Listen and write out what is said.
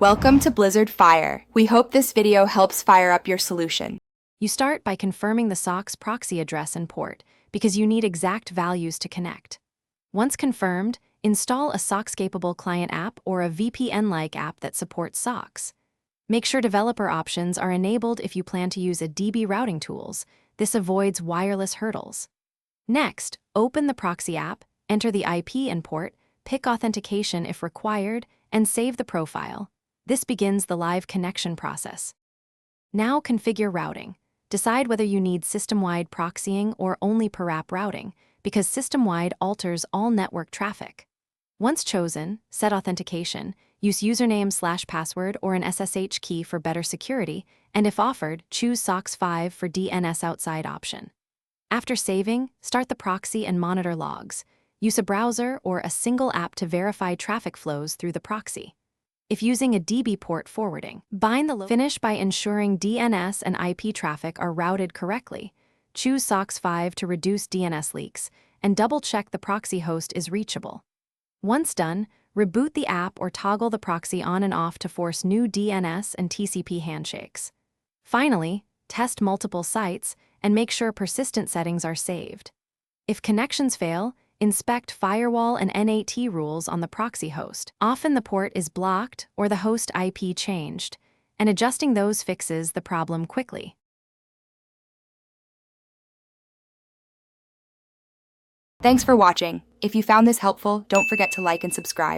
Welcome to Blizzard Fire. We hope this video helps fire up your solution. You start by confirming the sock's proxy address and port, because you need exact values to connect. Once confirmed, install a Sockscapable client app or a VPN-like app that supports socks. Make sure developer options are enabled if you plan to use a DB routing tools. This avoids wireless hurdles. Next, open the Proxy app, enter the IP and port, pick authentication if required, and save the profile. This begins the live connection process. Now configure routing. Decide whether you need system-wide proxying or only per app routing, because system-wide alters all network traffic. Once chosen, set authentication, use username/password or an SSH key for better security, and if offered, choose SOCKS 5 for DNS outside option. After saving, start the proxy and monitor logs. Use a browser or a single app to verify traffic flows through the proxy. If using a DB port forwarding, finish by ensuring DNS and IP traffic are routed correctly. Choose SOCKS 5 to reduce DNS leaks, and double-check the proxy host is reachable. Once done, reboot the app or toggle the proxy on and off to force new DNS and TCP handshakes. Finally, test multiple sites and make sure persistent settings are saved. If connections fail, inspect firewall and NAT rules on the proxy host. Often the port is blocked or the host IP changed, and adjusting those fixes the problem quickly. Thanks for watching. If you found this helpful, don't forget to like and subscribe.